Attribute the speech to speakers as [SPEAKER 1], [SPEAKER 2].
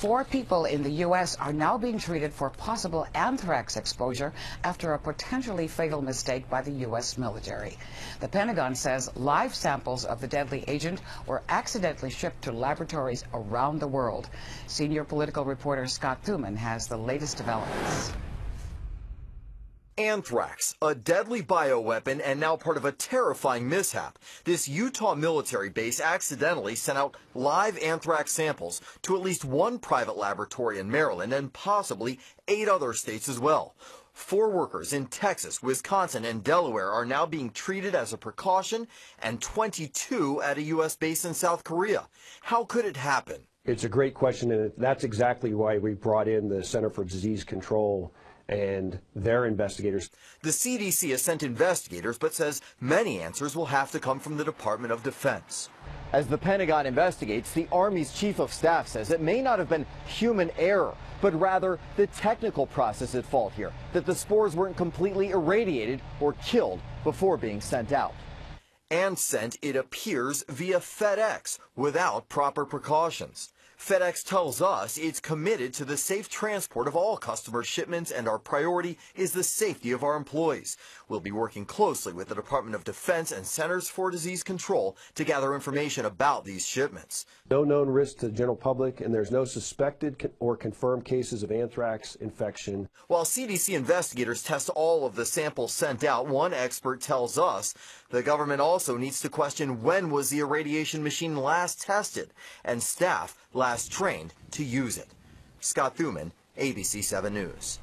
[SPEAKER 1] 4 people in the U.S. are now being treated for possible anthrax exposure after a potentially fatal mistake by the U.S. military. The Pentagon says live samples of the deadly agent were accidentally shipped to laboratories around the world. Senior political reporter Scott Thuman has the latest developments.
[SPEAKER 2] Anthrax, a deadly bioweapon and now part of a terrifying mishap. This Utah military base accidentally sent out live anthrax samples to at least one private laboratory in Maryland and possibly 8 other states as well. 4 workers in Texas, Wisconsin, and Delaware are now being treated as a precaution, and 22 at a U.S. base in South Korea. How could it happen?
[SPEAKER 3] It's a great question, and that's exactly why we brought in the Center for Disease Control and their investigators.
[SPEAKER 2] The CDC has sent investigators, but says many answers will have to come from the Department of Defense.
[SPEAKER 4] As the Pentagon investigates, the Army's Chief of Staff says it may not have been human error, but rather the technical process at fault here, that the spores weren't completely irradiated or killed before being sent out.
[SPEAKER 2] And sent, it appears, via FedEx without proper precautions. FedEx tells us it's committed to the safe transport of all customer shipments, and our priority is the safety of our employees. We'll be working closely with the Department of Defense and Centers for Disease Control to gather information about these shipments.
[SPEAKER 3] No known risk to the general public, and there's no suspected or confirmed cases of anthrax infection.
[SPEAKER 2] While CDC investigators test all of the samples sent out, one expert tells us the government also needs to question when was the irradiation machine last tested and staff last trained to use it. Scott Thuman, ABC 7 News.